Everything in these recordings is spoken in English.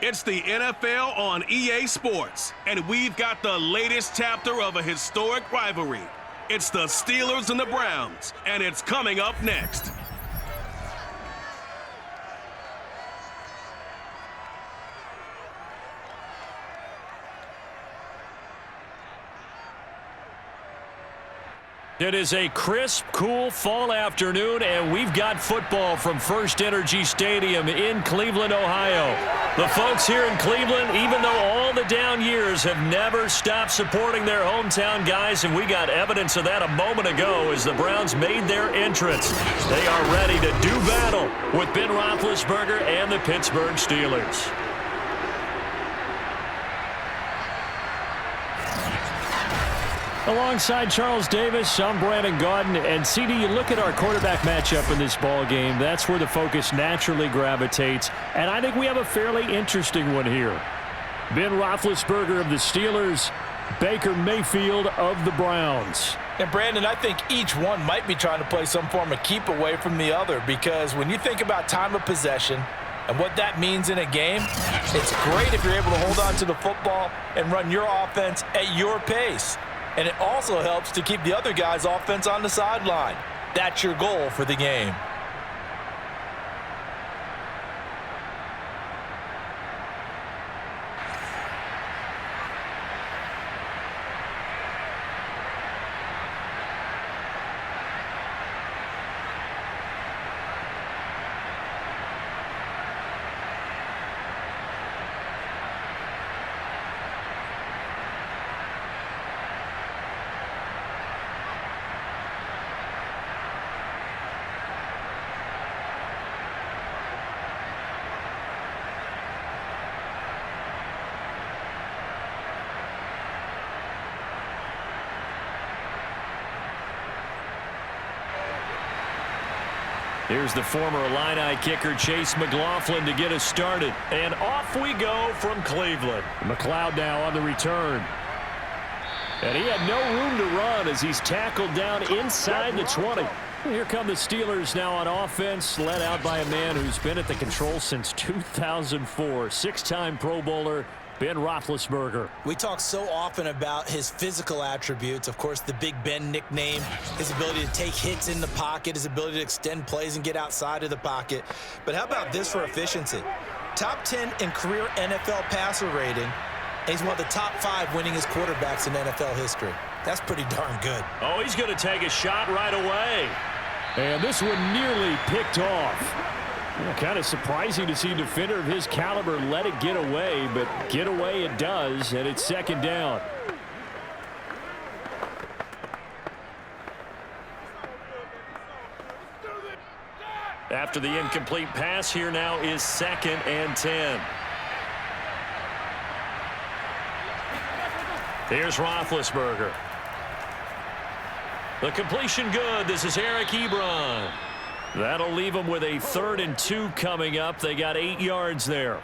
It's the NFL on EA Sports, and we've got the latest chapter of a historic rivalry. It's the Steelers and the Browns, and it's coming up next. It is a crisp, cool fall afternoon, and we've got football from First Energy Stadium in Cleveland, Ohio. The folks here in Cleveland, even though all the down years, have never stopped supporting their hometown guys, and we got evidence of that a moment ago as the Browns made their entrance. They are ready to do battle with Ben Roethlisberger and the Pittsburgh Steelers. Alongside Charles Davis, I'm Brandon Gaudin, and CD, you look at our quarterback matchup in this ball game, that's where the focus naturally gravitates, and I think we have a fairly interesting one here. Ben Roethlisberger of the Steelers, Baker Mayfield of the Browns. And Brandon, I think each one might be trying to play some form of keep away from the other, because when you think about time of possession and what that means in a game, it's great if you're able to hold on to the football and run your offense at your pace. And it also helps to keep the other guy's offense on the sideline. That's your goal for the game. Here's the former Illini kicker Chase McLaughlin to get us started. And off we go from Cleveland. McLeod now on the return. And he had no room to run as he's tackled down inside the 20. Here come the Steelers now on offense, led out by a man who's been at the control since 2004. Six-time Pro Bowler, Ben Roethlisberger. We talk so often about his physical attributes. Of course, the Big Ben nickname, his ability to take hits in the pocket, his ability to extend plays and get outside of the pocket. But how about this for efficiency? Top 10 in career NFL passer rating, and he's one of the top 5 winningest quarterbacks in NFL history. That's pretty darn good. Oh, he's going to take a shot right away. And this one nearly picked off. Kind of surprising to see a defender of his caliber let it get away, but get away it does, and it's second down. After the incomplete pass, here now is 2nd and 10. Here's Roethlisberger. The completion good. This is Eric Ebron. That'll leave them with a 3rd and 2 coming up. They got 8 yards there.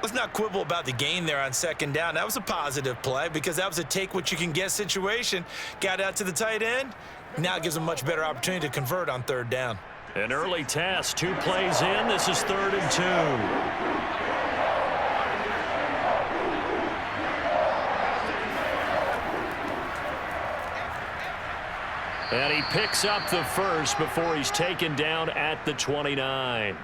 Let's not quibble about the gain there on 2nd down. That was a positive play because that was a take-what-you-can-get situation. Got out to the tight end. Now it gives them a much better opportunity to convert on 3rd down. An early test. 2 plays in. This is 3rd and 2. And he picks up the first before he's taken down at the 29.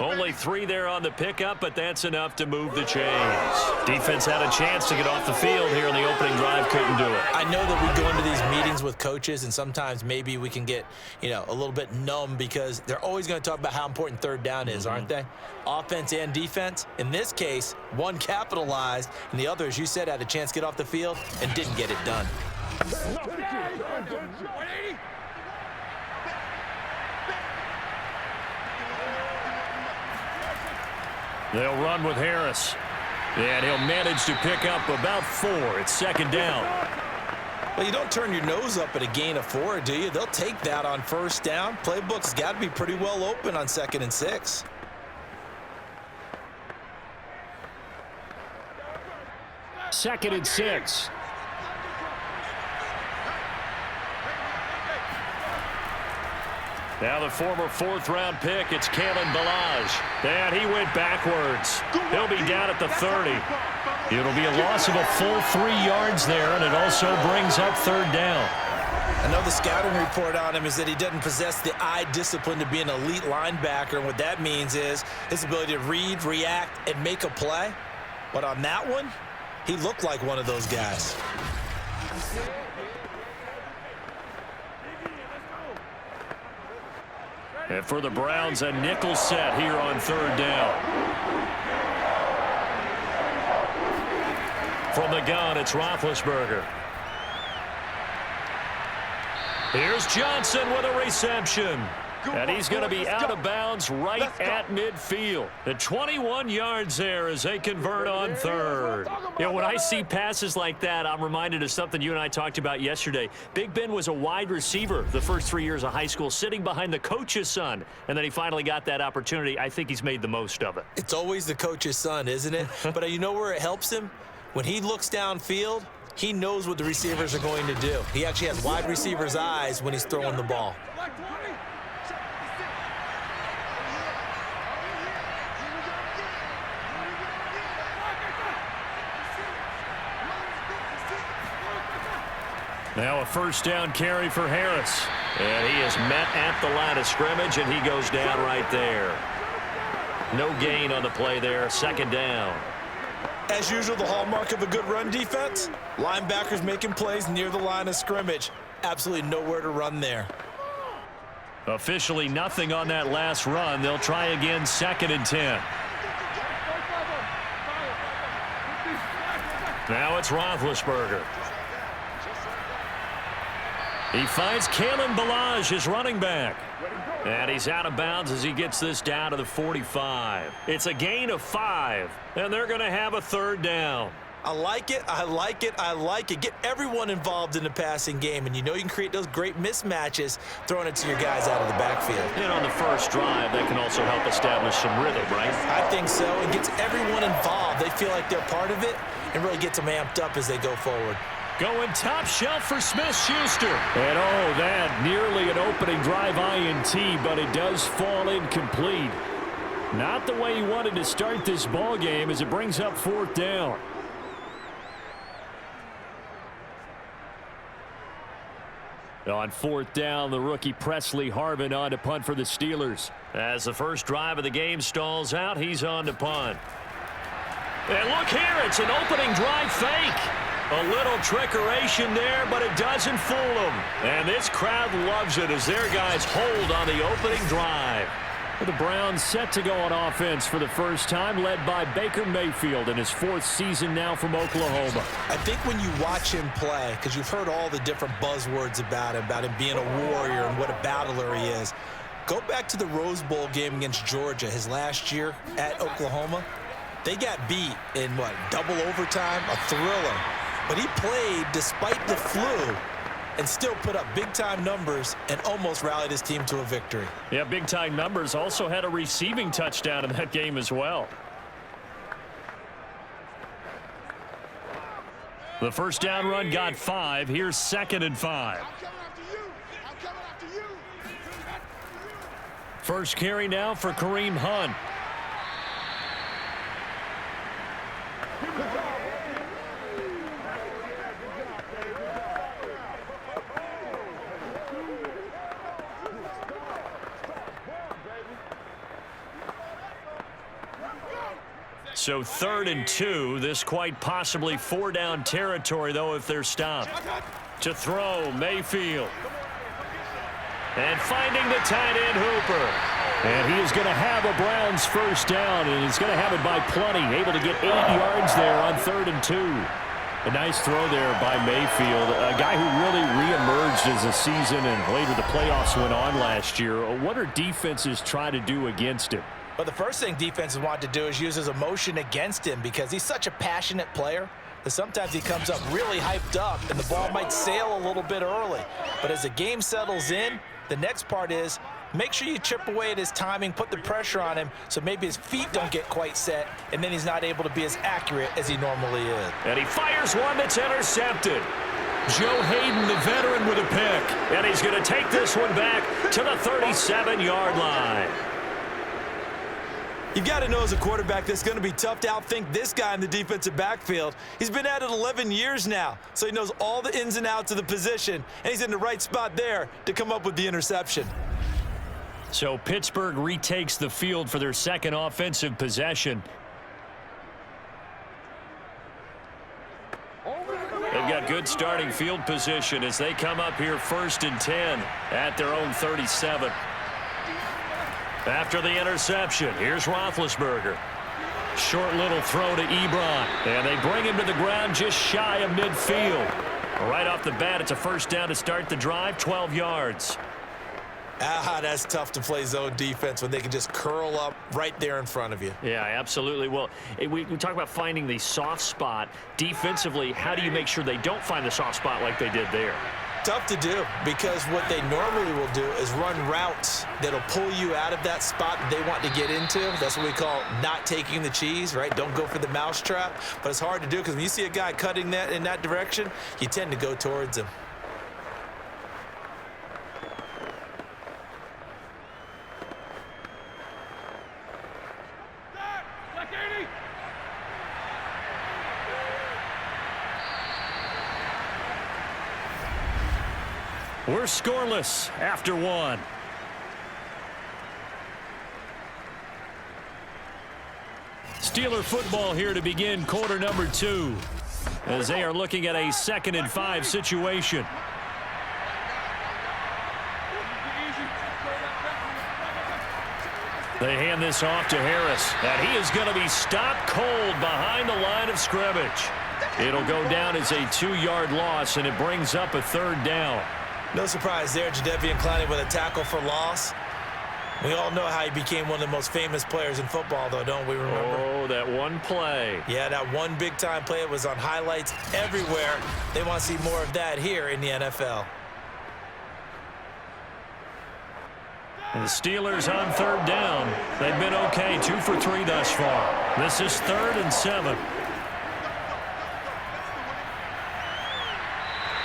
Only 3 there on the pickup, but that's enough to move the chains. Defense had a chance to get off the field here in the opening drive, couldn't do it. I know that we go into these meetings with coaches, and sometimes maybe we can get, a little bit numb because they're always going to talk about how important 3rd down is, aren't they? Offense and defense. In this case, one capitalized, and the other, as you said, had a chance to get off the field and didn't get it done. They'll run with Harris. And he'll manage to pick up about 4. It's 2nd down. Well, you don't turn your nose up at a gain of 4, do you? They'll take that on 1st down. Playbook's got to be pretty well open on 2nd and 6. 2nd and 6. Now the former fourth-round pick, it's Kalen Ballage. And he went backwards. He'll be down at the 30. It'll be a loss of a full 3 yards there, and it also brings up third down. I know the scouting report on him is that he doesn't possess the eye discipline to be an elite linebacker. And what that means is his ability to read, react, and make a play. But on that one, he looked like one of those guys. And for the Browns, a nickel set here on third down. From the gun, it's Roethlisberger. Here's Johnson with a reception. And he's going to be out of bounds right at midfield. The 21 yards there as they convert on third. You know, when I see passes like that, I'm reminded of something you and I talked about yesterday. Big Ben was a wide receiver the first 3 years of high school, sitting behind the coach's son. And then he finally got that opportunity. I think he's made the most of it. It's always the coach's son, isn't it? But you know where it helps him? When he looks downfield, he knows what the receivers are going to do. He actually has wide receivers' eyes when he's throwing the ball. Now a first down carry for Harris. And he is met at the line of scrimmage, and he goes down right there. No gain on the play there, second down. As usual, the hallmark of a good run defense, linebackers making plays near the line of scrimmage. Absolutely nowhere to run there. Officially nothing on that last run. They'll try again, second and 10. Now it's Roethlisberger. He finds Kalen Ballage, his running back. And he's out of bounds as he gets this down to the 45. It's a gain of 5, and they're going to have a third down. I like it, I like it, I like it. Get everyone involved in the passing game, and you know you can create those great mismatches throwing it to your guys out of the backfield. And on the first drive, that can also help establish some rhythm, right? I think so. It gets everyone involved. They feel like they're part of it and really gets them amped up as they go forward. Going top shelf for Smith-Schuster. And oh, that nearly an opening drive INT, but it does fall incomplete. Not the way he wanted to start this ball game as it brings up fourth down. On fourth down, the rookie Presley Harvin on to punt for the Steelers. As the first drive of the game stalls out, he's on to punt. And look here, it's an opening drive fake. A little trickeration there, but it doesn't fool them. And this crowd loves it as their guys hold on the opening drive. The Browns set to go on offense for the first time, led by Baker Mayfield in his 4th season now from Oklahoma. I think when you watch him play, because you've heard all the different buzzwords about him being a warrior and what a battler he is, go back to the Rose Bowl game against Georgia his last year at Oklahoma. They got beat in, double overtime? A thriller. But he played despite the flu and still put up big-time numbers and almost rallied his team to a victory. Yeah, big-time numbers. Also had a receiving touchdown in that game as well. The first down run got 5. Here's second and 5. First carry now for Kareem Hunt. So 3rd and 2. This quite possibly 4-down territory, though, if they're stopped. To throw, Mayfield. And finding the tight end, Hooper. And he is going to have a Browns first down, and he's going to have it by plenty. Able to get 8 yards there on 3rd and 2. A nice throw there by Mayfield, a guy who really reemerged as the season and later the playoffs went on last year. What are defenses trying to do against him? But the first thing defenses want to do is use his emotion against him because he's such a passionate player that sometimes he comes up really hyped up and the ball might sail a little bit early. But as the game settles in, the next part is make sure you chip away at his timing, put the pressure on him so maybe his feet don't get quite set and then he's not able to be as accurate as he normally is. And he fires one that's intercepted. Joe Hayden, the veteran, with a pick. And he's going to take this one back to the 37-yard line. You've got to know as a quarterback that's going to be tough to outthink this guy in the defensive backfield. He's been at it 11 years now, so he knows all the ins and outs of the position, and he's in the right spot there to come up with the interception. So Pittsburgh retakes the field for their second offensive possession. They've got good starting field position as they come up here 1st and 10 at their own 37. After the interception, here's Roethlisberger. Short little throw to Ebron, and they bring him to the ground just shy of midfield. Right off the bat, it's a first down to start the drive, 12 yards. That's tough to play zone defense when they can just curl up right there in front of you. Yeah, absolutely. Well, we talk about finding the soft spot. Defensively, how do you make sure they don't find the soft spot like they did there? Tough to do, because what they normally will do is run routes that'll pull you out of that spot that they want to get into. That's what we call not taking the cheese, right? Don't go for the mousetrap. But it's hard to do because when you see a guy cutting that in that direction, you tend to go towards him. We're scoreless after one. Steeler football here to begin quarter number 2 as they are looking at a 2nd and 5 situation. They hand this off to Harris, and he is going to be stopped cold behind the line of scrimmage. It'll go down as a 2-yard loss, and it brings up a 3rd down. No surprise there, Jadeveon Clowney with a tackle for loss. We all know how he became one of the most famous players in football, though, don't we remember? Oh, that one play. Yeah, that one big-time play. It was on highlights everywhere. They want to see more of that here in the NFL. And the Steelers on 3rd down. They've been okay, 2 for 3 thus far. This is 3rd and 7.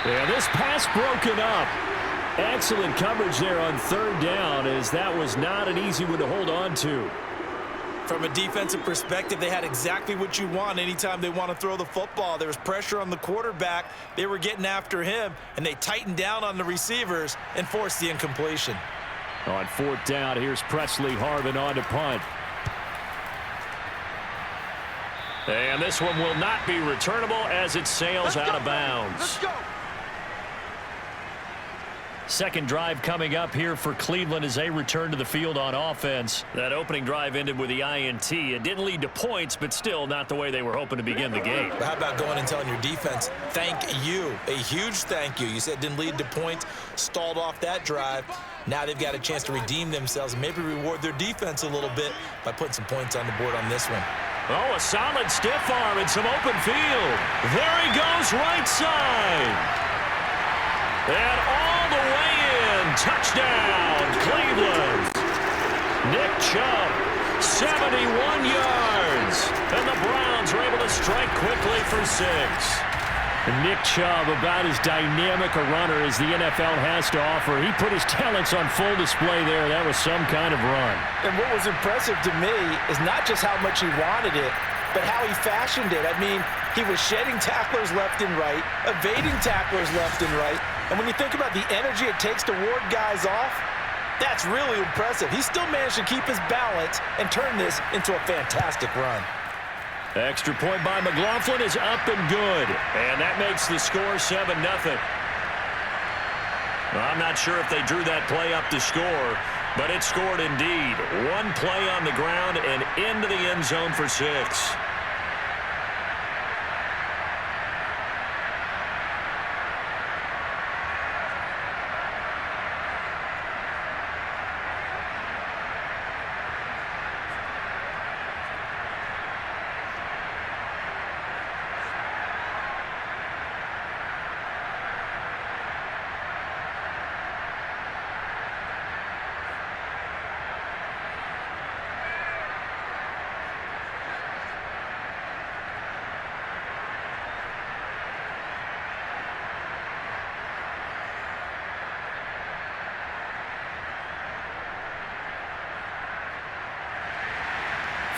Yeah, this pass broken up. Excellent coverage there on 3rd down, as that was not an easy one to hold on to. From a defensive perspective, they had exactly what you want anytime they want to throw the football. There was pressure on the quarterback. They were getting after him, and they tightened down on the receivers and forced the incompletion. On 4th down, here's Presley Harvin on to punt. And this one will not be returnable as it sails out of bounds. Let's go. Second drive coming up here for Cleveland as they return to the field on offense. That opening drive ended with the INT. It didn't lead to points, but still not the way they were hoping to begin the game. But how about going and telling your defense, thank you, a huge thank you. You said it didn't lead to points, stalled off that drive. Now they've got a chance to redeem themselves and maybe reward their defense a little bit by putting some points on the board on this one. Oh, a solid stiff arm and some open field. There he goes, right side. And all the way in. Touchdown, Cleveland. Nick Chubb, 71 yards. And the Browns are able to strike quickly for 6. Nick Chubb, about as dynamic a runner as the NFL has to offer. He put his talents on full display there. That was some kind of run. And what was impressive to me is not just how much he wanted it, but how he fashioned it. I mean, he was shedding tacklers left and right, evading tacklers left and right. And when you think about the energy it takes to ward guys off, that's really impressive. He still managed to keep his balance and turn this into a fantastic run. Extra point by McLaughlin is up and good. And that makes the score 7-0. Well, I'm not sure if they drew that play up to score, but it scored indeed. One play on the ground and into the end zone for 6.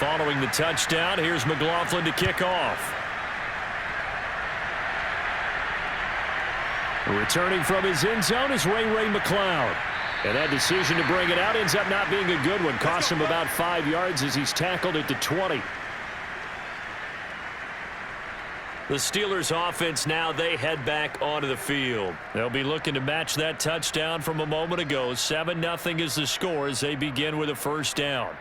Following the touchdown, here's McLaughlin to kick off. Returning from his end zone is Ray McLeod. And that decision to bring it out ends up not being a good one. Costs him about 5 yards as he's tackled at the 20. The Steelers offense now, they head back onto the field. They'll be looking to match that touchdown from a moment ago. 7-0 is the score as they begin with a first down.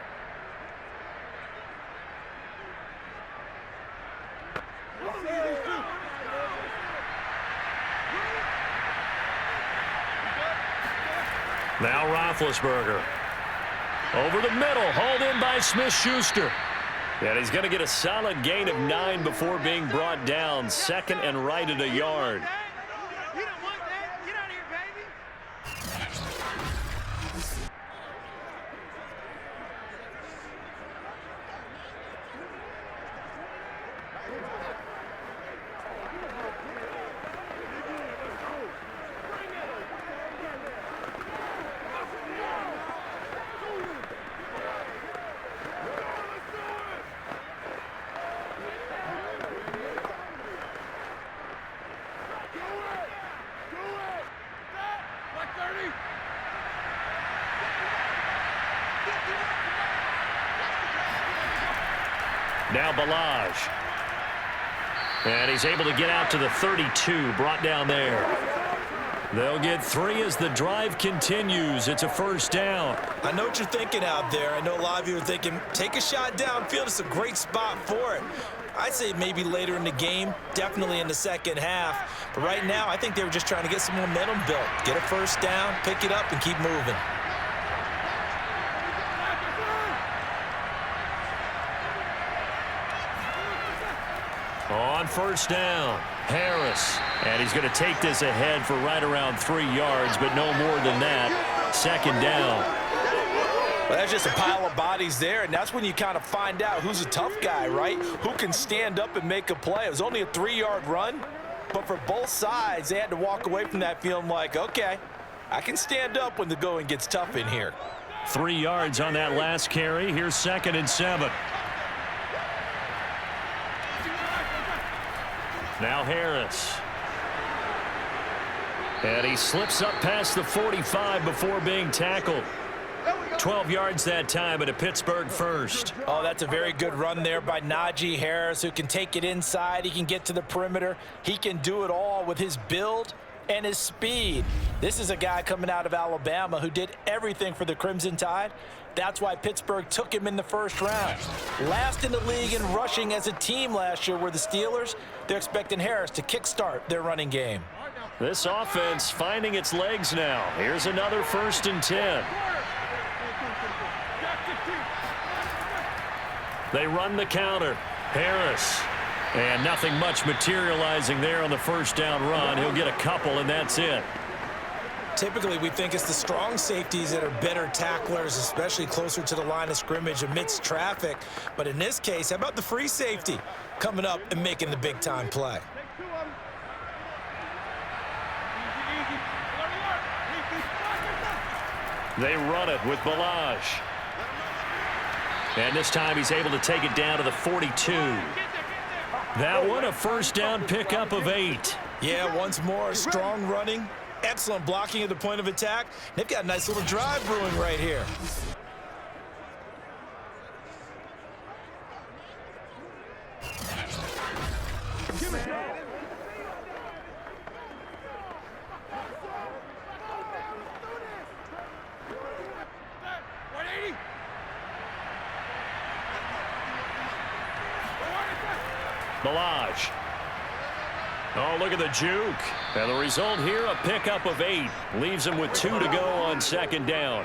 Now Roethlisberger. Over the middle, hauled in by Smith-Schuster. And he's going to get a solid gain of 9 before being brought down. Second and right at a yard. Now Balaj. And he's able to get out to the 32, brought down there. They'll get 3 as the drive continues. It's a first down. I know what you're thinking out there. I know a lot of you are thinking, take a shot downfield. It's a great spot for it. I'd say maybe later in the game, definitely in the second half. But right now, I think they were just trying to get some momentum built. Get a first down, pick it up, and keep moving. On first down, Harris. And he's going to take this ahead for right around 3 yards, but no more than that. Second down. Well, that's just a pile of bodies there, and that's when you kind of find out who's a tough guy, right? Who can stand up and make a play. It was only a 3-yard run, but for both sides, they had to walk away from that feeling like, okay, I can stand up when the going gets tough in here. 3 yards on that last carry. Here's 2nd and 7. Now Harris. And he slips up past the 45 before being tackled. 12 yards that time at a Pittsburgh first. Oh, that's a very good run there by Najee Harris, who can take it inside. He can get to the perimeter. He can do it all with his build and his speed. This is a guy coming out of Alabama who did everything for the Crimson Tide. That's why Pittsburgh took him in the first round. Last in the league in rushing as a team last year were the Steelers. They're expecting Harris to kickstart their running game. This offense finding its legs now. Here's another 1st and 10. They run the counter. Harris. And nothing much materializing there on the first down run. He'll get a couple, and that's it. Typically, we think it's the strong safeties that are better tacklers, especially closer to the line of scrimmage amidst traffic. But in this case, how about the free safety coming up and making the big-time play? They run it with Balaj. And this time he's able to take it down to the 42. That one, a first down pickup of 8. Yeah, once more, strong running. Excellent blocking at the point of attack. They've got a nice little drive brewing right here. Balaj. Oh, look at the juke. And the result here, a pickup of 8. Leaves him with 2 to go on second down.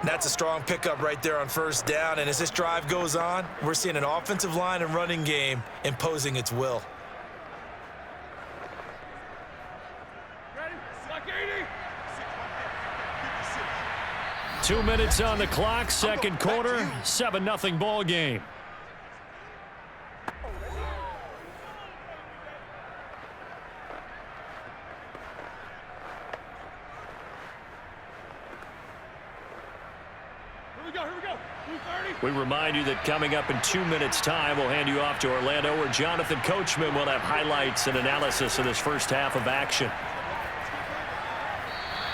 That's a strong pickup right there on first down. And as this drive goes on, we're seeing an offensive line and running game imposing its will. Ready? Slack 80. 2 minutes on the clock, second quarter, 7-0 ball game. We remind you that coming up in 2 minutes' time, we'll hand you off to Orlando, where Jonathan Coachman will have highlights and analysis of this first half of action.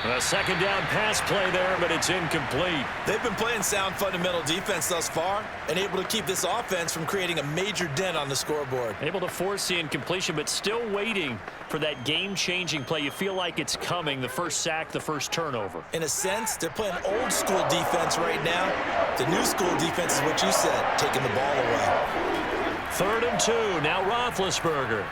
A second down pass play there, but it's incomplete. They've been playing sound fundamental defense thus far and able to keep this offense from creating a major dent on the scoreboard. Able to force the incompletion, but still waiting for that game-changing play. You feel like it's coming, the first sack, the first turnover. In a sense, they're playing old school defense right now. The new school defense is what you said, taking the ball away. 3rd and 2, now Roethlisberger.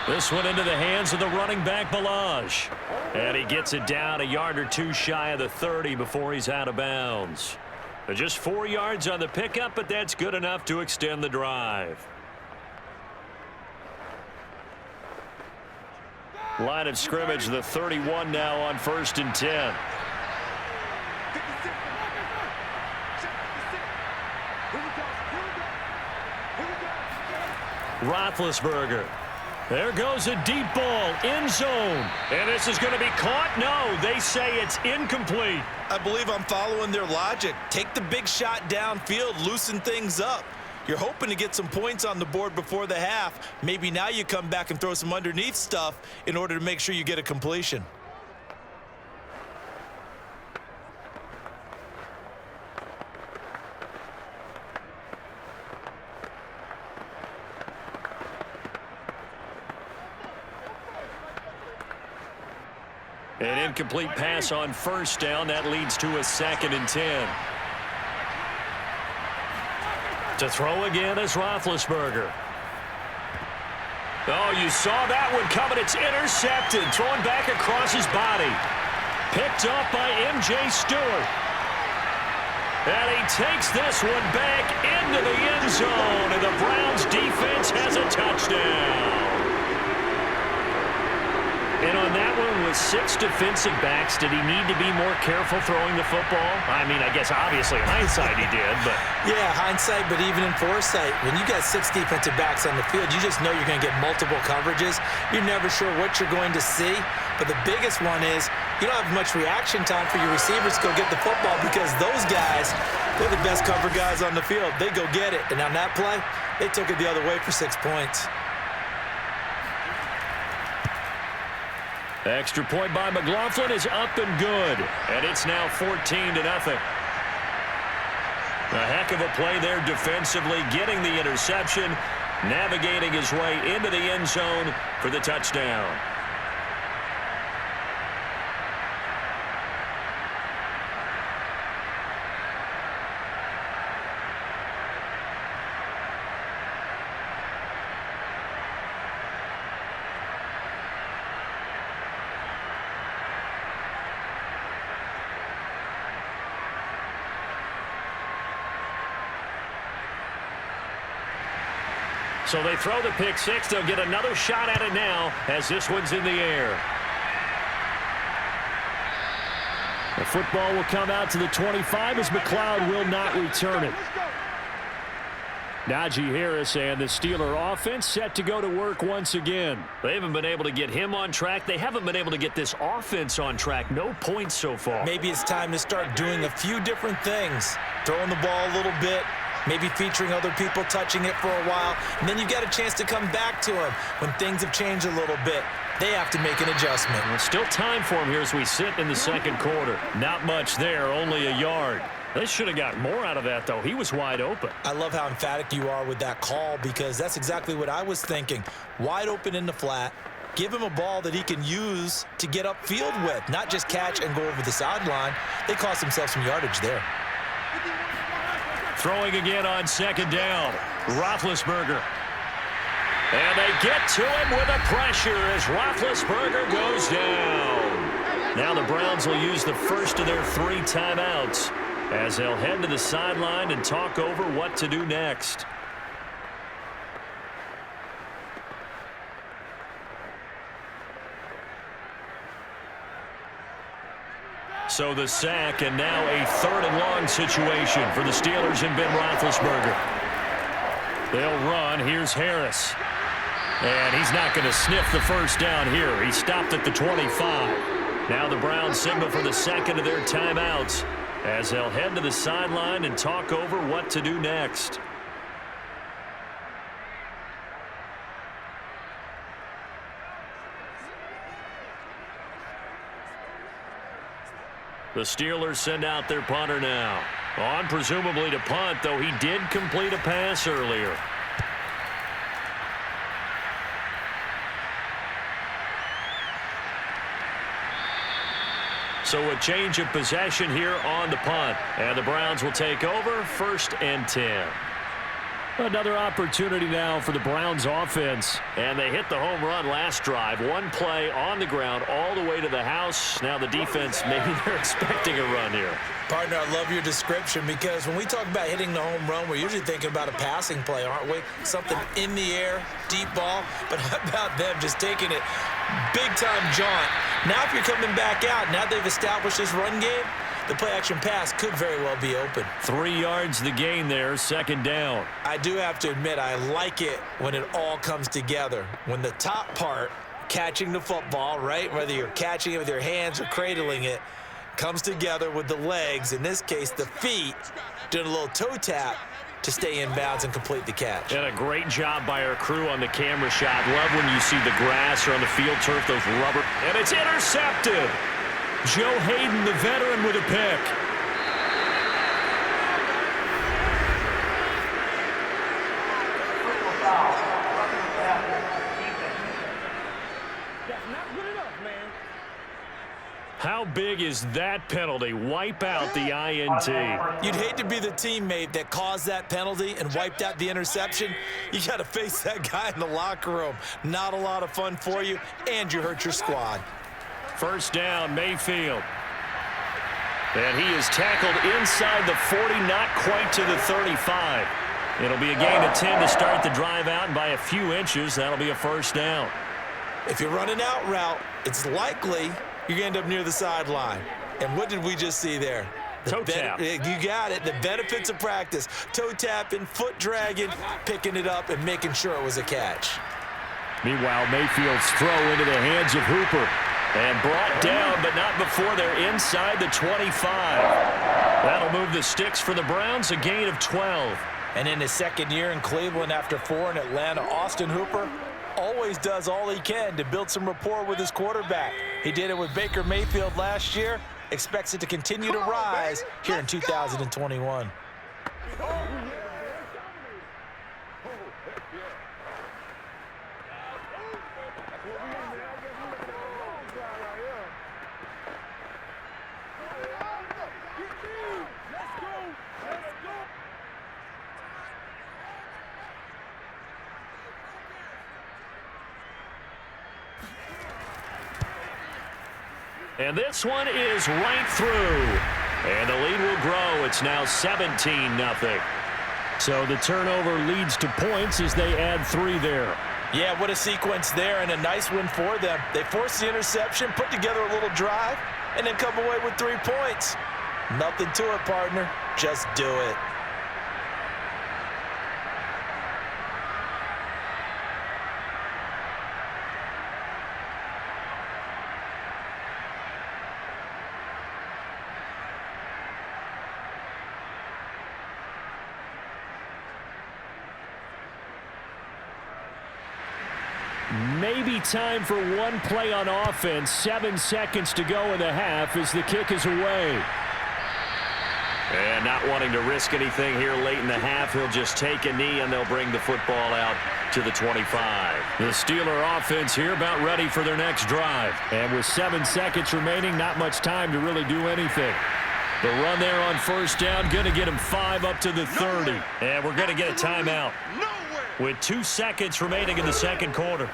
This one into the hands of the running back, Balaj. And he gets it down a yard or two shy of the 30 before he's out of bounds. Just 4 yards on the pickup, but that's good enough to extend the drive. Line of scrimmage, the 31 now on 1st and 10. Roethlisberger. There goes a deep ball, end zone. And this is going to be caught? No, they say it's incomplete. I believe I'm following their logic. Take the big shot downfield, loosen things up. You're hoping to get some points on the board before the half. Maybe now you come back and throw some underneath stuff in order to make sure you get a completion. An incomplete pass on 1st down. That leads to a 2nd and 10. To throw again is Roethlisberger. Oh, you saw that one coming. It's intercepted. Thrown back across his body. Picked up by M.J. Stewart. And he takes this one back into the end zone. And the Browns defense has a touchdown. And on that one, with 6 defensive backs, did he need to be more careful throwing the football? I mean, I guess obviously in hindsight he did, but... Yeah, hindsight, but even in foresight, when you got 6 defensive backs on the field, you just know you're going to get multiple coverages. You're never sure what you're going to see. But the biggest one is you don't have much reaction time for your receivers to go get the football because those guys, they're the best cover guys on the field. They go get it. And on that play, they took it the other way for 6 points. Extra point by McLaughlin is up and good. And it's now 14-0. A heck of a play there defensively, getting the interception, navigating his way into the end zone for the touchdown. So they throw the pick six. They'll get another shot at it now as this one's in the air. The football will come out to the 25 as McLeod will not return it. Najee Harris and the Steeler offense set to go to work once again. They haven't been able to get him on track. They haven't been able to get this offense on track. No points so far. Maybe it's time to start doing a few different things. Throwing the ball a little bit. Maybe featuring other people touching it for a while. And then you get a chance to come back to him when things have changed a little bit. They have to make an adjustment. Well, still time for him here as we sit in the second quarter. Not much there, only a yard. They should have got more out of that, though. He was wide open. I love how emphatic you are with that call because that's exactly what I was thinking. Wide open in the flat. Give him a ball that he can use to get upfield with, not just catch and go over the sideline. They cost themselves some yardage there. Throwing again on second down. Roethlisberger. And they get to him with a pressure as Roethlisberger goes down. Now the Browns will use the first of their 3 timeouts as they'll head to the sideline and talk over what to do next. So the sack, and now a 3rd and long situation for the Steelers and Ben Roethlisberger. They'll run. Here's Harris. And he's not going to sniff the first down here. He stopped at the 25. Now the Browns signal for the second of their timeouts as they'll head to the sideline and talk over what to do next. The Steelers send out their punter now. On presumably to punt, though he did complete a pass earlier. So a change of possession here on the punt. And the Browns will take over 1st and 10. Another opportunity now for the Browns offense. And they hit the home run last drive. One play on the ground all the way to the house. Now the defense, maybe they're expecting a run here. Partner, I love your description because when we talk about hitting the home run, we're usually thinking about a passing play, aren't we? Something in the air, deep ball. But how about them just taking it big-time jaunt? Now if you're coming back out, now they've established this run game, the play-action pass could very well be open. 3 yards the gain there, 2nd down. I do have to admit, I like it when it all comes together. When the top part, catching the football, right, whether you're catching it with your hands or cradling it, comes together with the legs, in this case the feet, doing a little toe tap to stay in bounds and complete the catch. And a great job by our crew on the camera shot. Love when you see the grass or on the field turf, those rubber. And it's intercepted. Joe Hayden, the veteran, with a pick. How big is that penalty? Wipe out the INT. You'd hate to be the teammate that caused that penalty and wiped out the interception. You got to face that guy in the locker room. Not a lot of fun for you, and you hurt your squad. 1st down, Mayfield. And he is tackled inside the 40, not quite to the 35. It'll be a gain of 10 to start the drive out, and by a few inches, that'll be a 1st down. If you're running out route, it's likely you're going to end up near the sideline. And what did we just see there? Toe tap. You got it. The benefits of practice. Toe tapping, foot dragging, picking it up, and making sure it was a catch. Meanwhile, Mayfield's throw into the hands of Hooper. And brought down, but not before they're inside the 25. That'll move the sticks for the Browns, a gain of 12. And in his 2nd year in Cleveland after 4 in Atlanta, Austin Hooper always does all he can to build some rapport with his quarterback. He did it with Baker Mayfield last year. Expects it to continue to rise here in 2021. And this one is right through. And the lead will grow. It's now 17-0. So the turnover leads to points as they add 3 there. Yeah, what a sequence there, and a nice win for them. They forced the interception, put together a little drive, and then come away with 3 points. Nothing to it, partner. Just do it. Maybe time for one play on offense. 7 seconds to go in the half as the kick is away. And not wanting to risk anything here late in the half, he'll just take a knee and they'll bring the football out to the 25. The Steeler offense here about ready for their next drive. And with 7 seconds remaining, not much time to really do anything. The run there on 1st down, going to get him 5 up to the 30. And we're going to get a timeout with 2 seconds remaining in the 2nd quarter.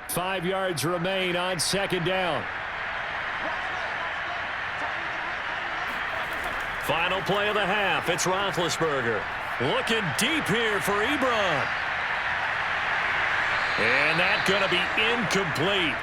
Five yards remain on 2nd down. Final play of the half. It's Roethlisberger. Looking deep here for Ebron. And that's going to be incomplete.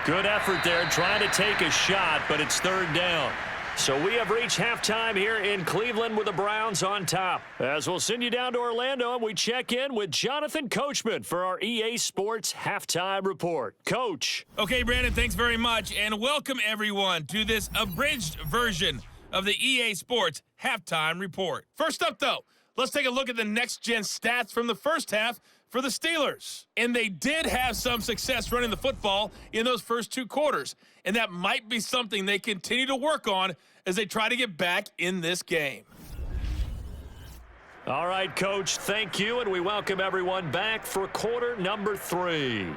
Good effort there trying to take a shot, but it's 3rd down. So we have reached halftime here in Cleveland with the Browns on top. As we'll send you down to Orlando, and we check in with Jonathan Coachman for our EA Sports Halftime Report. Coach. Okay, Brandon, thanks very much, and welcome everyone to this abridged version of the EA Sports Halftime Report. First up, though, let's take a look at the next-gen stats from the first half for the Steelers. And they did have some success running the football in those first two quarters, and that might be something they continue to work on as they try to get back in this game. All right, Coach, thank you, and we welcome everyone back for quarter number 3.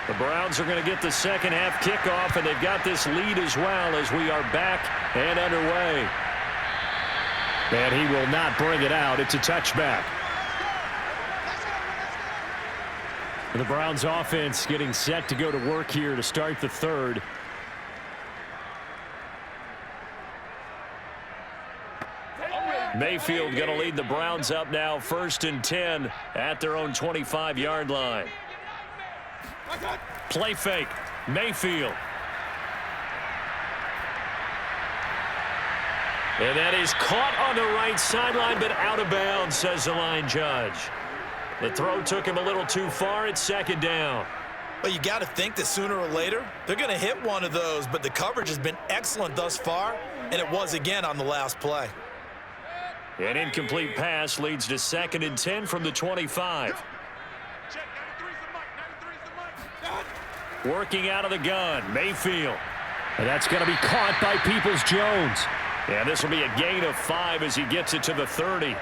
The Browns are going to get the second half kickoff, and they've got this lead as well as we are back and underway. And he will not bring it out. It's a touchback. The Browns offense getting set to go to work here to start the third. Mayfield going to lead the Browns up now, 1st and 10 at their own 25-yard line. Play fake. Mayfield. And that is caught on the right sideline, but out of bounds, says the line judge. The throw took him a little too far. It's 2nd down. Well, you got to think that sooner or later, they're going to hit one of those, but the coverage has been excellent thus far, and it was again on the last play. An incomplete pass leads to 2nd and 10 from the 25. Working out of the gun, Mayfield. And that's going to be caught by Peoples-Jones. And this will be a gain of 5 as he gets it to the 30.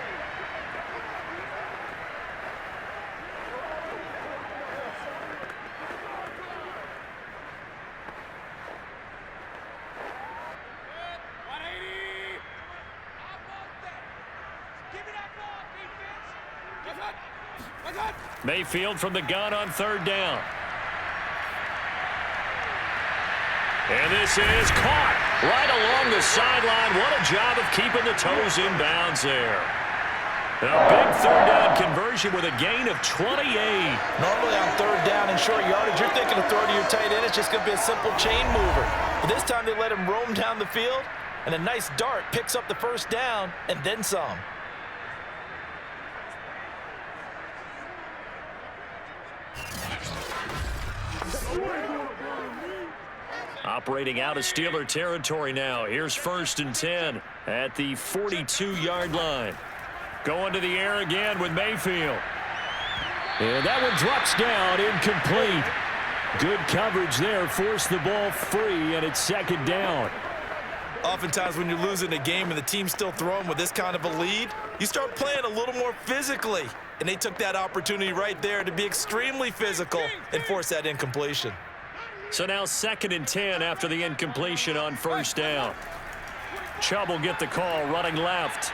Mayfield from the gun on 3rd down. And this is caught right along the sideline. What a job of keeping the toes in bounds there. A big 3rd down conversion with a gain of 28. Normally on 3rd down and short yardage, you're thinking of throwing to your tight end. It's just going to be a simple chain mover. But this time they let him roam down the field, and a nice dart picks up the 1st down and then some. Operating out of Steeler territory now. Here's 1st and 10 at the 42-yard line. Going to the air again with Mayfield. And that one drops down, incomplete. Good coverage there, forced the ball free, and it's 2nd down. Oftentimes when you're losing a game and the team's still throwing with this kind of a lead, you start playing a little more physically. And they took that opportunity right there to be extremely physical and force that incompletion. So now 2nd and 10 after the incompletion on 1st down. Chubb will get the call running left.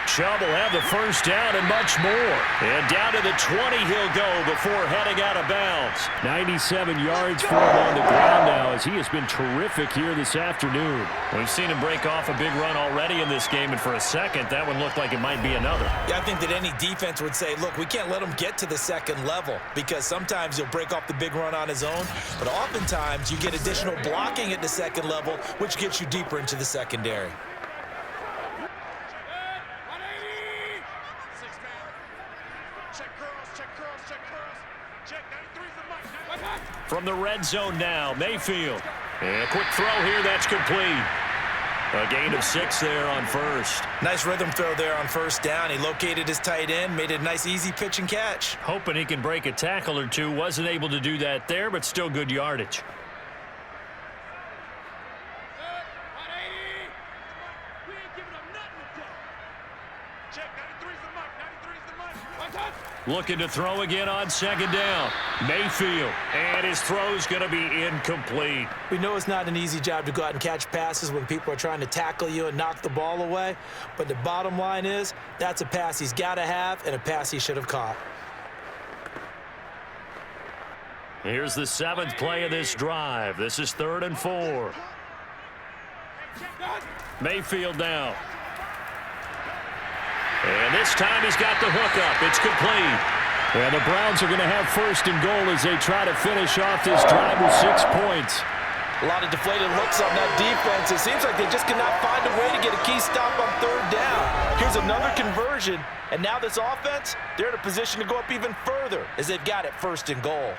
Chubb will have the 1st down and much more. And down to the 20 he'll go before heading out of bounds. 97 yards for him on the ground now as he has been terrific here this afternoon. We've seen him break off a big run already in this game, and for a second, that one looked like it might be another. Yeah, I think that any defense would say, look, we can't let him get to the 2nd level because sometimes he'll break off the big run on his own, but oftentimes you get additional blocking at the 2nd level, which gets you deeper into the secondary. From the red zone now, Mayfield. And a quick throw here, that's complete. A gain of 6 there on 1st. Nice rhythm throw there on 1st down. He located his tight end, made it a nice easy pitch and catch. Hoping he can break a tackle or two. Wasn't able to do that there, but still good yardage. Looking to throw again on second down. Mayfield. And his throw's going to be incomplete. We know it's not an easy job to go out and catch passes when people are trying to tackle you and knock the ball away. But the bottom line is, that's a pass he's got to have and a pass he should have caught. Here's the 7th play of this drive. This is 3rd and 4. Mayfield now. And this time he's got the hookup. It's complete. And the Browns are going to have 1st and goal as they try to finish off this drive with 6 points. A lot of deflated looks on that defense. It seems like they just cannot find a way to get a key stop on 3rd down. Here's another conversion. And now this offense, they're in a position to go up even further as they've got it 1st and goal.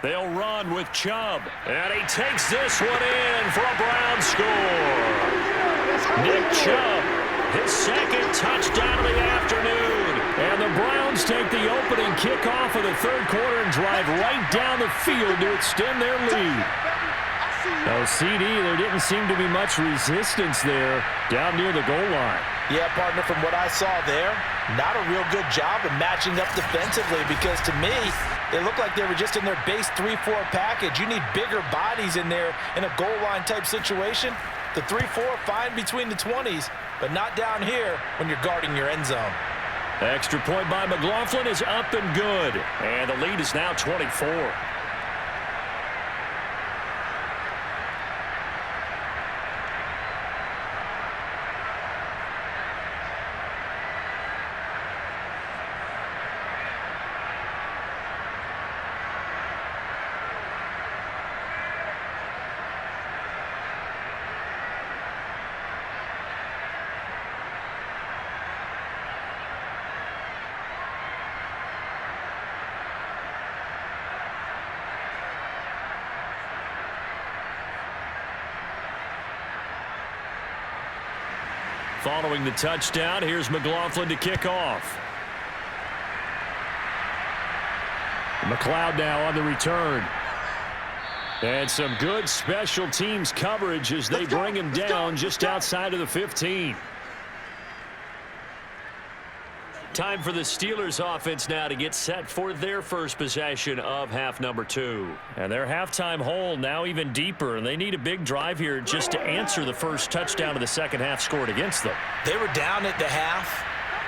They'll run with Chubb. And he takes this one in for a Brown score. Nick Chubb, his 2nd touchdown of the afternoon. And the Browns take the opening kickoff of the 3rd quarter and drive right down the field to extend their lead. Now, CD, there didn't seem to be much resistance there down near the goal line. Yeah, partner, from what I saw there, not a real good job of matching up defensively because to me, it looked like they were just in their base 3-4 package. You need bigger bodies in there in a goal line type situation. The 3-4 fine between the 20s, but not down here when you're guarding your end zone. Extra point by McLaughlin is up and good. And the lead is now 24. Following the touchdown, here's McLaughlin to kick off. McLeod now on the return. And some good special teams coverage as they bring him down just outside of the 15. Time for the Steelers offense now to get set for their first possession of half number 2. And their halftime hole now even deeper, and they need a big drive here just to answer the first touchdown of the second half scored against them. They were down at the half.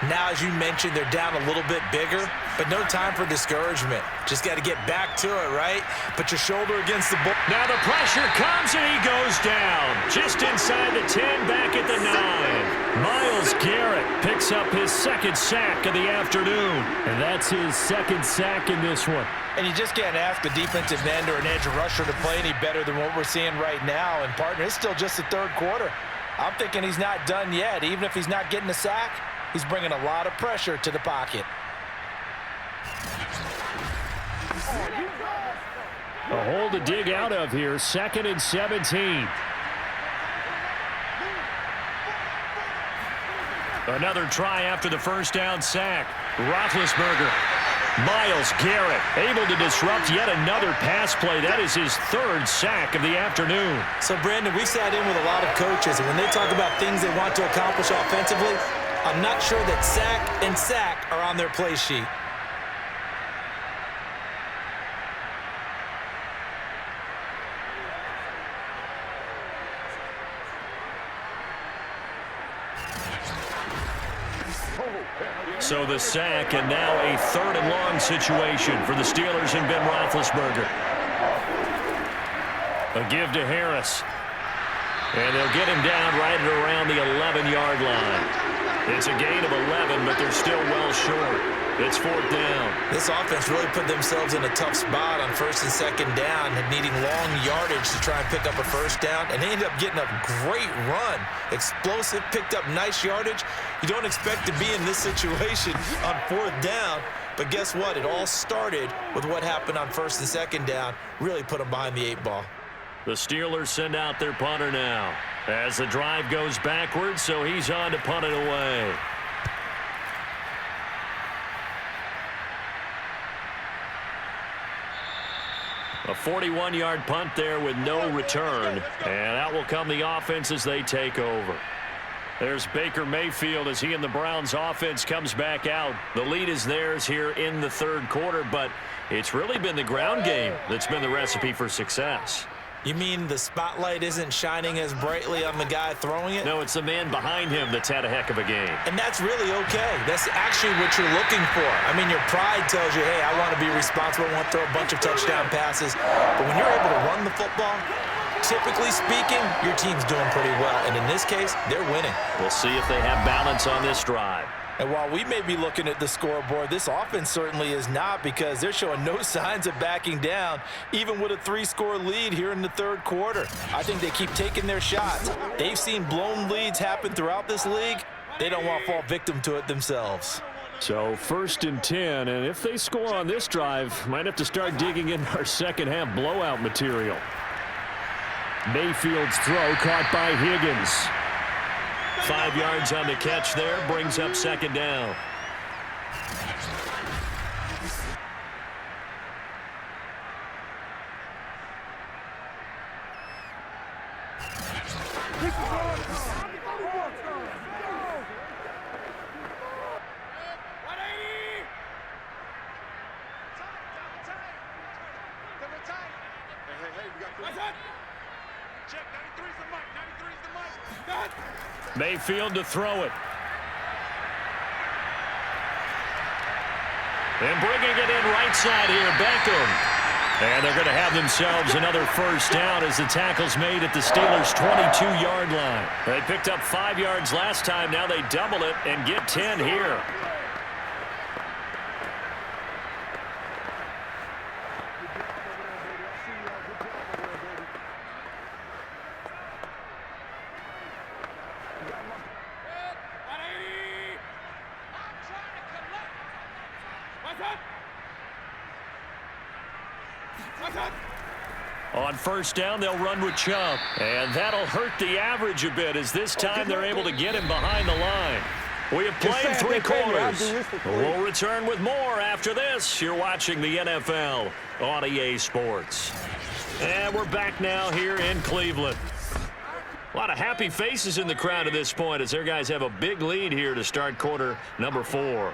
Now, as you mentioned, they're down a little bit bigger, but no time for discouragement. Just got to get back to it, right? Put your shoulder against the ball. Now the pressure comes, and he goes down. Just inside the 10, back at the 9. Myles Garrett picks up his 2nd sack of the afternoon. And that's his 2nd sack in this one. And you just can't ask a defensive end or an edge rusher to play any better than what we're seeing right now. And, partner, it's still just the 3rd quarter. I'm thinking he's not done yet. Even if he's not getting a sack, he's bringing a lot of pressure to the pocket. A hole to dig out of here, 2nd and 17. Another try after the first down sack. Roethlisberger. Myles Garrett able to disrupt yet another pass play. That is his 3rd sack of the afternoon. So, Brandon, we sat in with a lot of coaches, and when they talk about things they want to accomplish offensively, I'm not sure that sack and sack are on their play sheet. So the sack, and now a 3rd and long situation for the Steelers and Ben Roethlisberger. A give to Harris. And they'll get him down right at around the 11-yard line. It's a gain of 11, but they're still well short. It's 4th down. This offense really put themselves in a tough spot on 1st and 2nd down, and needing long yardage to try and pick up a 1st down, and they ended up getting a great run. Explosive, picked up nice yardage. You don't expect to be in this situation on 4th down, but guess what? It all started with what happened on 1st and 2nd down. Really put them behind the 8 ball. The Steelers send out their punter now as the drive goes backwards, so he's on to punt it away. A 41-yard punt there with no return. And out will come the offense as they take over. There's Baker Mayfield as he and the Browns offense comes back out. The lead is theirs here in the third quarter, but it's really been the ground game that's been the recipe for success. You mean the spotlight isn't shining as brightly on the guy throwing it? No, it's the man behind him that's had a heck of a game. And that's really okay. That's actually what you're looking for. I mean, your pride tells you, hey, I want to be responsible. I want to throw a bunch of touchdown passes. But when you're able to run the football, typically speaking, your team's doing pretty well. And in this case, they're winning. We'll see if they have balance on this drive. And while we may be looking at the scoreboard, this offense certainly is not, because they're showing no signs of backing down, even with a 3-score lead here in the third quarter. I think they keep taking their shots. They've seen blown leads happen throughout this league. They don't want to fall victim to it themselves. So 1st and 10, and if they score on this drive, might have to start digging in our second-half blowout material. Mayfield's throw caught by Higgins. 5 yards on the catch there, brings up second down. Mayfield to throw it. And bringing it in right side here, Beckham. And they're going to have themselves another first down as the tackle's made at the Steelers' 22-yard line. They picked up 5 yards last time. Now they double it and get 10 here. On first down, they'll run with Chubb. And that'll hurt the average a bit, as this time they're able to get him behind the line. We have played 3 quarters. We'll return with more after this. You're watching the NFL on EA Sports. And we're back now here in Cleveland. A lot of happy faces in the crowd at this point, as their guys have a big lead here to start quarter number 4.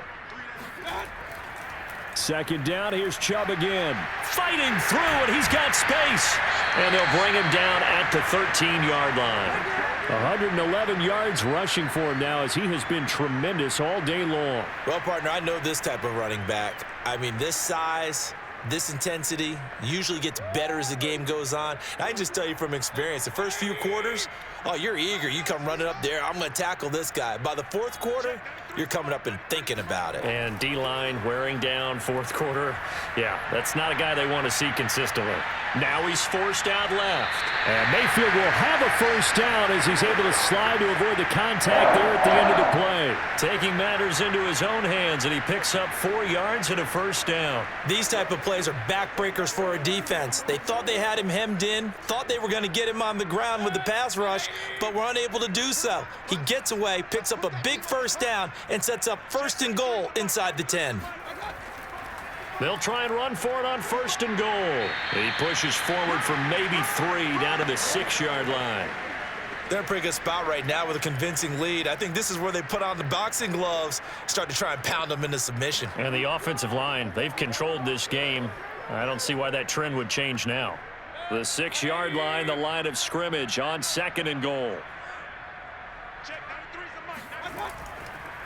Second down, here's Chubb again. Fighting through, and he's got space. And they'll bring him down at the 13-yard line. 111 yards rushing for him now, as he has been tremendous all day long. Well, partner, I know this type of running back. I mean, this size, this intensity usually gets better as the game goes on. I can just tell you from experience, the first few quarters, oh, you're eager. You come running up there, I'm going to tackle this guy. By the fourth quarter, you're coming up and thinking about it. And D-line wearing down fourth quarter. Yeah, that's not a guy they want to see consistently. Now he's forced out left. And Mayfield will have a first down as he's able to slide to avoid the contact there at the end of the play. Taking matters into his own hands, and he picks up 4 yards and a first down. These type of plays are backbreakers for a defense. They thought they had him hemmed in, thought they were going to get him on the ground with the pass rush, but were unable to do so. He gets away, picks up a big first down, and sets up 1st and goal inside the 10. They'll try and run for it on 1st and goal. He pushes forward for maybe 3 down to the 6-yard line. They're in a pretty good spot right now with a convincing lead. I think this is where they put on the boxing gloves, start to try and pound them into submission. And the offensive line, they've controlled this game. I don't see why that trend would change now. The 6-yard line, the line of scrimmage on 2nd and goal.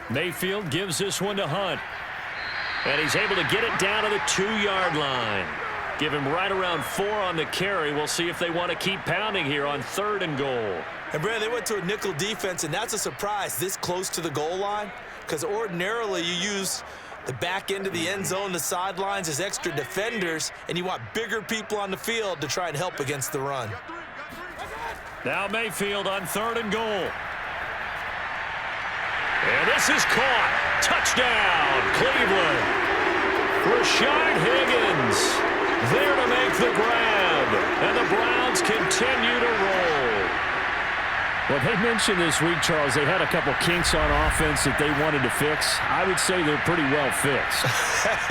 Mayfield gives this one to Hunt. And he's able to get it down to the 2-yard line. Give him right around 4 on the carry. We'll see if they want to keep pounding here on 3rd and goal. And, Brad, they went to a nickel defense, and that's a surprise this close to the goal line, because ordinarily you use the back end of the end zone, the sidelines as extra defenders, and you want bigger people on the field to try and help against the run. Now Mayfield on 3rd and goal. And this is caught. Touchdown, Cleveland. Rashard Higgins there to make the grab. And the Browns continue to roll. Well, they mentioned this week, Charles, they had a couple kinks on offense that they wanted to fix. I would say they're pretty well fixed.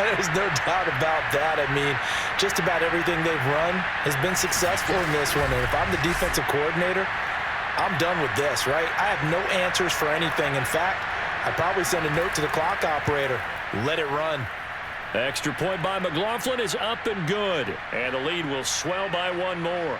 There's no doubt about that. I mean, just about everything they've run has been successful in this one. And if I'm the defensive coordinator, I'm done with this, right? I have no answers for anything. In fact, I'd probably send a note to the clock operator. Let it run. Extra point by McLaughlin is up and good. And the lead will swell by one more.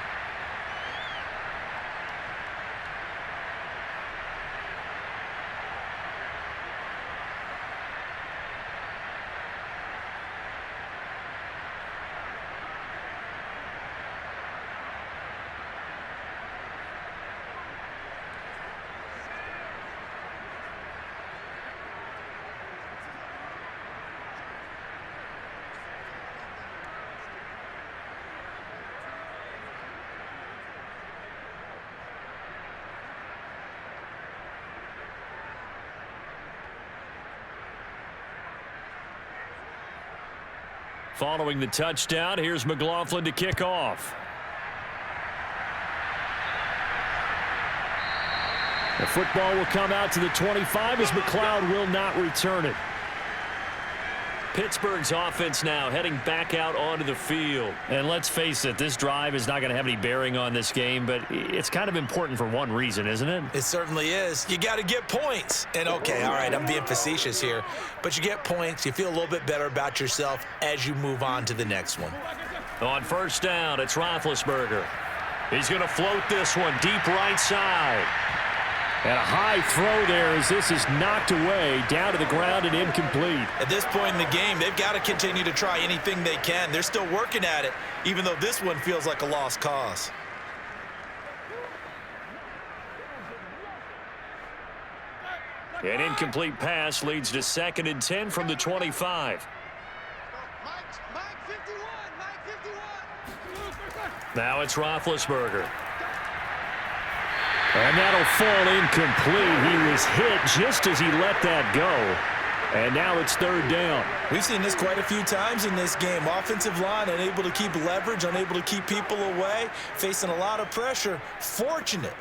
Following the touchdown, here's McLaughlin to kick off. The football will come out to the 25 as McLeod will not return it. Pittsburgh's offense now heading back out onto the field. And let's face it, this drive is not going to have any bearing on this game, but it's kind of important for one reason, isn't it? It certainly is. You got to get points. And, okay, all right, I'm being facetious here, but you get points. You feel a little bit better about yourself as you move on to the next one. On first down, it's Roethlisberger. He's going to float this one deep right side. And a high throw there as this is knocked away, down to the ground and incomplete. At this point in the game, they've got to continue to try anything they can. They're still working at it, even though this one feels like a lost cause. An incomplete pass leads to 2nd and 10 from the 25. Now it's Roethlisberger. And that'll fall incomplete. He was hit just as he let that go. And now it's 3rd down. We've seen this quite a few times in this game. Offensive line unable to keep leverage, unable to keep people away, facing a lot of pressure. Fortunate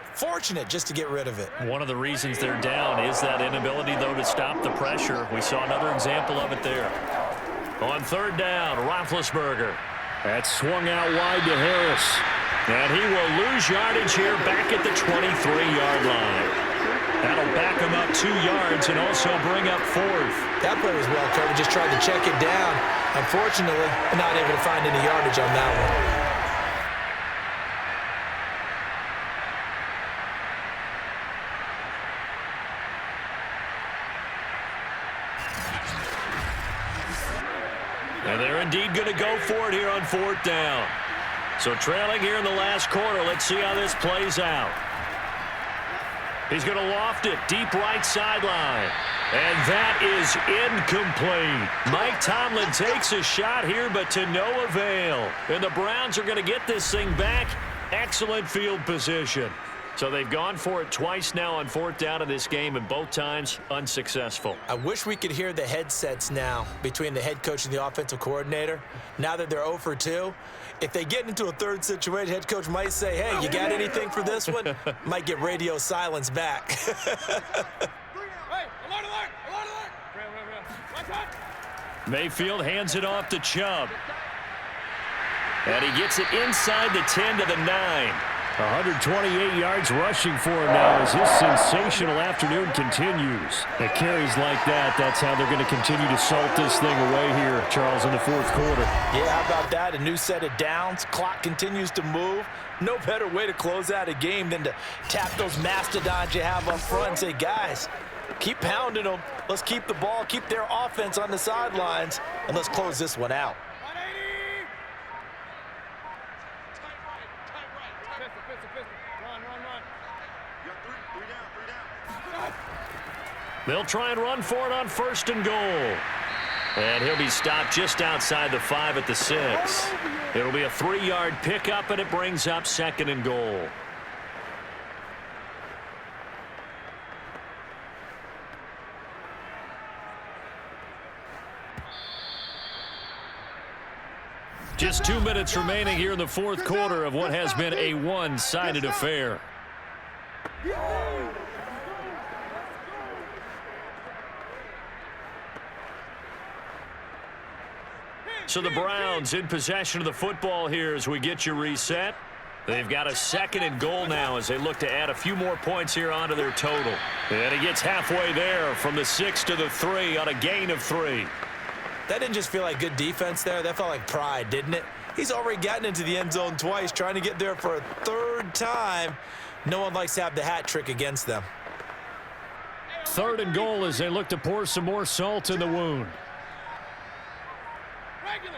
just to get rid of it. One of the reasons they're down is that inability, though, to stop the pressure. We saw another example of it there. On 3rd down, Roethlisberger. That swung out wide to Harris. And he will lose yardage here back at the 23-yard line. That'll back him up 2 yards and also bring up 4th. That play was well covered. Just tried to check it down. Unfortunately, not able to find any yardage on that one. And they're indeed going to go for it here on 4th down. So trailing here in the last quarter, let's see how this plays out. He's going to loft it deep right sideline. And that is incomplete. Mike Tomlin takes a shot here, but to no avail. And the Browns are going to get this thing back. Excellent field position. So they've gone for it twice now on 4th down in this game, and both times unsuccessful. I wish we could hear the headsets now between the head coach and the offensive coordinator. Now that they're 0 for 2, if they get into a 3rd situation, head coach might say, hey, you got anything for this one? Might get radio silence back. Mayfield hands it off to Chubb. And he gets it inside the 10 to the 9. 128 yards rushing for him now as his sensational afternoon continues. At carries like that, that's how they're going to continue to salt this thing away here, Charles, in the 4th quarter. Yeah, how about that? A new set of downs. Clock continues to move. No better way to close out a game than to tap those mastodons you have up front and say, guys, keep pounding them. Let's keep the ball, keep their offense on the sidelines, and let's close this one out. They'll try and run for it on 1st and goal. And he'll be stopped just outside the 5 at the 6. It'll be a 3-yard pickup, and it brings up 2nd and goal. Just 2 minutes remaining here in the 4th quarter of what has been a one-sided affair. So the Browns in possession of the football here as we get you reset. They've got a 2nd and goal now as they look to add a few more points here onto their total. And he gets halfway there from the 6 to the 3 on a gain of 3. That didn't just feel like good defense there. That felt like pride, didn't it? He's already gotten into the end zone twice, trying to get there for a 3rd time. No one likes to have the hat trick against them. 3rd and goal as they look to pour some more salt in the wound. Regular.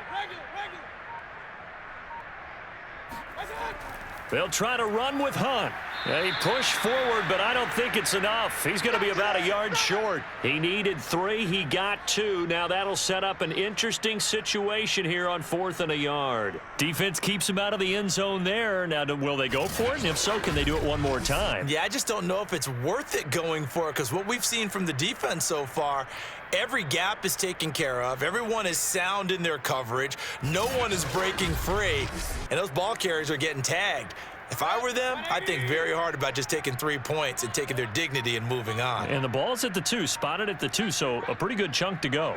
They'll try to run with Hunt. They push forward, but I don't think it's enough. He's going to be about a yard short. He needed 3. He got 2. Now that'll set up an interesting situation here on 4th and a yard. Defense keeps him out of the end zone there. Now, will they go for it? And if so, can they do it one more time? Yeah, I just don't know if it's worth it going for it because what we've seen from the defense so far, every gap is taken care of. Everyone is sound in their coverage. No one is breaking free. And those ball carriers are getting tagged. If I were them, I'd think very hard about just taking 3 points and taking their dignity and moving on. And the ball's at the 2, spotted at the 2, so a pretty good chunk to go.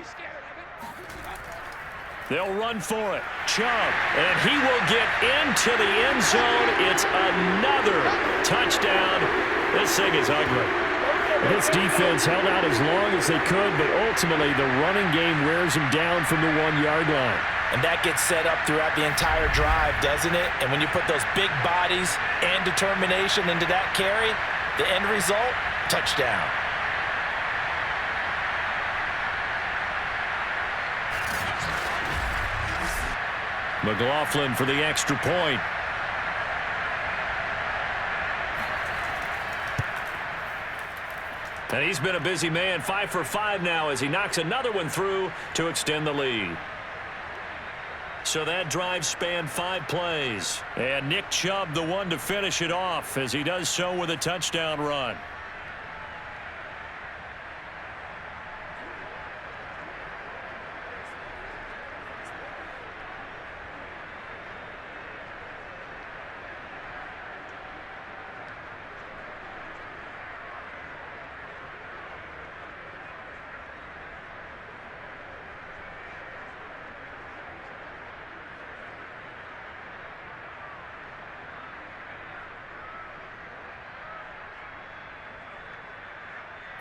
They'll run for it. Chubb, and he will get into the end zone. It's another touchdown. This thing is ugly. This defense held out as long as they could, but ultimately the running game wears them down from the 1-yard line. And that gets set up throughout the entire drive, doesn't it? And when you put those big bodies and determination into that carry, the end result, touchdown. McLaughlin for the extra point. And he's been a busy man, 5 for 5 now as he knocks another one through to extend the lead. So that drive spanned 5 plays. And Nick Chubb the one to finish it off as he does so with a touchdown run.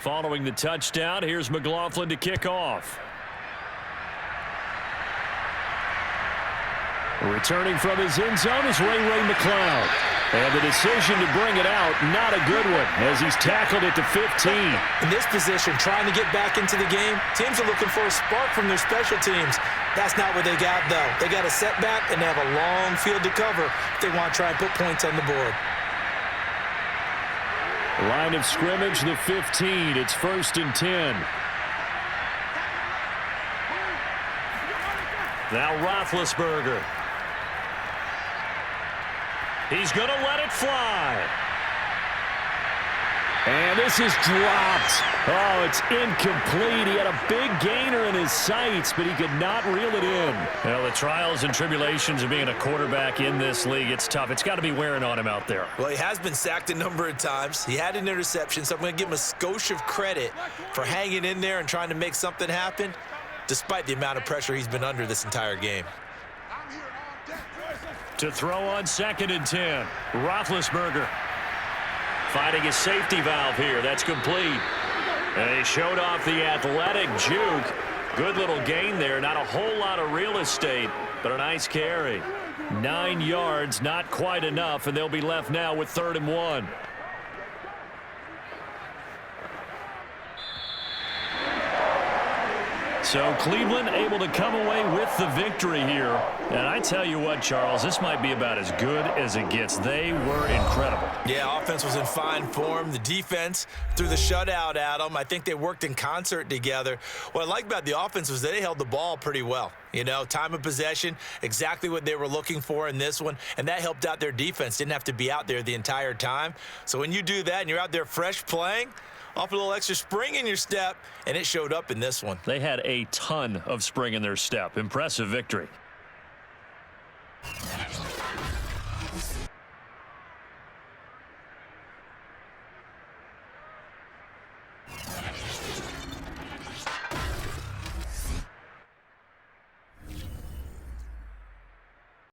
Following the touchdown, here's McLaughlin to kick off. Returning from his end zone is Ray McLeod. And the decision to bring it out, not a good one, as he's tackled at the 15. In this position, trying to get back into the game, teams are looking for a spark from their special teams. That's not what they got, though. They got a setback, and they have a long field to cover if they want to try and put points on the board. Line of scrimmage, the 15. It's 1st and 10. Now Roethlisberger. He's going to let it fly. And this is dropped. Oh, it's incomplete. He had a big gainer in his sights, but he could not reel it in. Well, the trials and tribulations of being a quarterback in this league, it's tough. It's got to be wearing on him out there. Well, he has been sacked a number of times. He had an interception, so I'm going to give him a skosh of credit for hanging in there and trying to make something happen, despite the amount of pressure he's been under this entire game. To throw on 2nd and 10. Roethlisberger. Finding a safety valve here. That's complete. And he showed off the athletic juke. Good little gain there. Not a whole lot of real estate, but a nice carry. 9 yards, not quite enough, and they'll be left now with 3rd and 1. So Cleveland able to come away with the victory here. And I tell you what, Charles, this might be about as good as it gets. They were incredible. Yeah, offense was in fine form. The defense threw the shutout at them. I think they worked in concert together. What I like about the offense was they held the ball pretty well. You know, time of possession, exactly what they were looking for in this one. And that helped out their defense. Didn't have to be out there the entire time. So when you do that and you're out there fresh playing, off a little extra spring in your step, and it showed up in this one. They had a ton of spring in their step. Impressive victory.